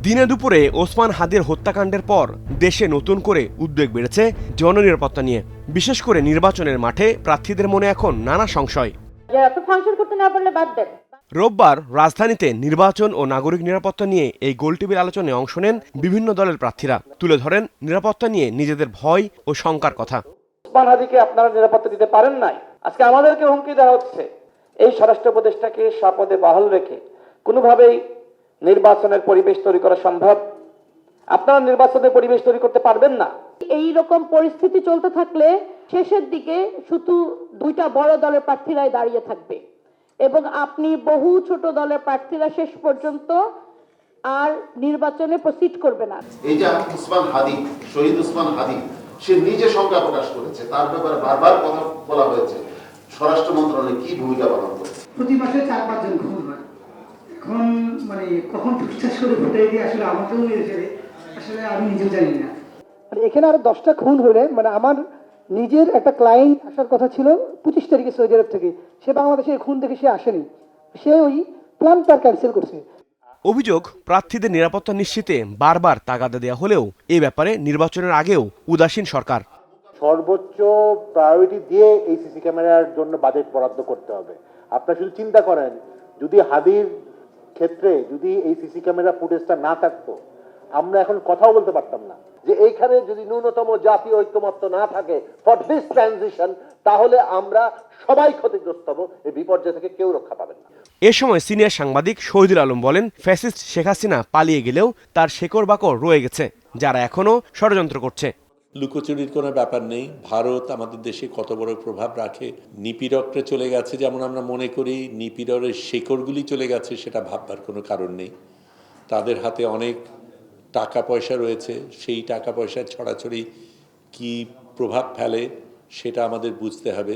দিনে দুপুরে ওসমান হাদির হত্যাকাণ্ডের পর দেশে নতুন করে উদ্বেগ বেড়েছে জননিরাপত্তা নিয়ে। বিশেষ করে নির্বাচনের মাঠে প্রার্থীদের মনে এখন নানা সংশয়। রোববার রাজধানীতে নির্বাচন ও নাগরিক নিরাপত্তা নিয়ে এই গোলটেবিল আলোচনায় অংশ নেন বিভিন্ন দলের প্রার্থীরা। তুলে ধরেন নিরাপত্তা নিয়ে নিজেদের ভয় ও শঙ্কার কথা। ওসমান হাদিকে আপনারা নিরাপত্তা দিতে পারেন নাই, আজকে আমাদেরকে হুমকি দেওয়া হচ্ছে। এই স্বরাষ্ট্র উপদেষ্টাকে স্বপদে বহাল রেখে কোনোভাবেই নির্বাচনের পরিবেশ তৈরি করা সম্ভব? আপনারা নির্বাচনের পরিবেশ তৈরি করতে পারবেন না। এই রকম পরিস্থিতি চলতে থাকলে শেষের দিকে শুধু দুইটা বড় দলের প্রার্থীরাই দাঁড়িয়ে থাকবে এবং আপনি বহু ছোট দলের প্রার্থীরা শেষ পর্যন্ত আর নির্বাচনে প্রসিড করবে না। এই যে ওসমান হাদি, শহীদ ওসমান হাদি, সে নিজে সংখ্যা প্রকাশ করেছে, তার ব্যাপারে বারবার কথা বলা হয়েছে। স্বরাষ্ট্র মন্ত্রণালয় কি ভূমিকা পালন করে? প্রতি মাসে 4-5 জন খুন হয়। এখন কখন ফুটচাষ করে ফুটাই দিয়ে আসলে আমাকেও মেরে ফেলে, আসলে আমি নিজেও জানি না। এখানে আরো 10টা খুন হলে আমার নিজের একটা ক্লায়েন্ট আসার কথা ছিল 25 তারিখে সৌদি আরব থেকে, সে বাংলাদেশে খুন দেখে সে আসেনি, সে ওই প্ল্যানটা ক্যান্সেল করছে। অভিযোগ, প্রার্থীদের নিরাপত্তা নিশ্চিতে বারবার তাগাদা দেওয়া হলেও এ ব্যাপারে নির্বাচনের আগেও উদাসীন সরকার। সর্বোচ্চ প্রায়োরিটি দিয়ে এই সিসি ক্যামেরার জন্য বাজেট বরাদ্দ করতে হবে। আপনারা শুধু চিন্তা করেন, যদি হাদির ক্ষেত্রে যদি এই সিসি ক্যামেরা ফুটেজটা না থাকতো, আমরা এখন কথাও বলতে পারতাম না। যে এইখানে যদি ন্যূনতম জাতীয় ঐক্যমত্য না থাকে ফর দিস ট্রানজিশন, তাহলে আমরা সবাই ক্ষতিগ্রস্ত হব, এই বিপর্যয় থেকে কেউ রক্ষা পাবেন না। এ সময় সিনিয়র সাংবাদিক শহীদুল আলম বলেন, ফ্যাসিস্ট শেখ হাসিনা পালিয়ে গেলেও তার শেকড় বাকড় রয়ে গেছে, যারা এখনো ষড়যন্ত্র করছে। লুকোচুরির কোনো ব্যাপার নেই। ভারত আমাদের দেশে কত বড় প্রভাব রাখে। নিপীড়করা চলে গেছে যেমন আমরা মনে করি, নিপীড়রের শেকড়গুলি চলে গেছে সেটা ভাববার কোনো কারণ নেই। তাদের হাতে অনেক টাকা পয়সা রয়েছে, সেই টাকা পয়সার ছড়াছড়ি কি প্রভাব ফেলে সেটা আমাদের বুঝতে হবে।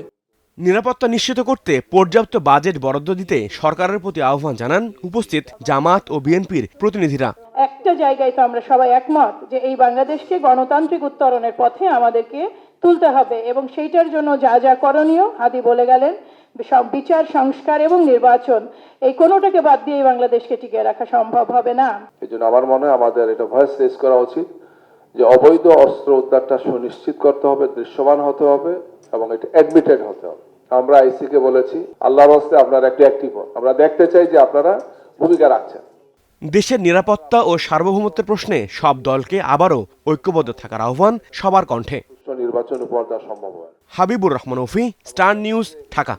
নিরাপত্তা নিশ্চিত করতে পর্যাপ্ত বাজেট বরাদ্দ দিতে সরকারের প্রতি আহ্বান জানান উপস্থিত জামাত ও বিএনপির প্রতিনিধিরা। একটা জায়গায় তো আমরা সবাই একমত যে এই বাংলাদেশকে গণতান্ত্রিক উত্তরণের পথে আমাদেরকে তুলতে হবে এবং সেইটার জন্য যা যা করণীয় হাদি বলে গেলেন, সব বিচার, সংস্কার এবং নির্বাচন, এই কোনোটাকে বাদ দিয়ে বাংলাদেশকে টিকিয়ে রাখা সম্ভব হবে না। এই জন্য আমার মনে হয় আমাদের এটা ভয়েস রেজ করা উচিত যে অবৈধ অস্ত্র উদ্ধারটা সুনিশ্চিত করতে হবে, দৃশ্যমান হতে হবে এবং এটা অ্যাডমিটেড হতে হবে। আমরা আইসিকে বলেছি, আল্লাহর রাস্তায় আপনারা একটু অ্যাক্টিভ হন, আমরা দেখতে চাই যে আপনারা ভূমিকা রাখছেন। দেশের নিরাপত্তা ও সার্বভৌমত্বের প্রশ্নে সব দলকে আবারও ঐক্যবদ্ধ থাকার আহ্বান সবার কণ্ঠে। নির্বাচন উপহার দেওয়া সম্ভব হয়। হাবিবুর রহমান অফি, স্টার নিউজ, ঢাকা।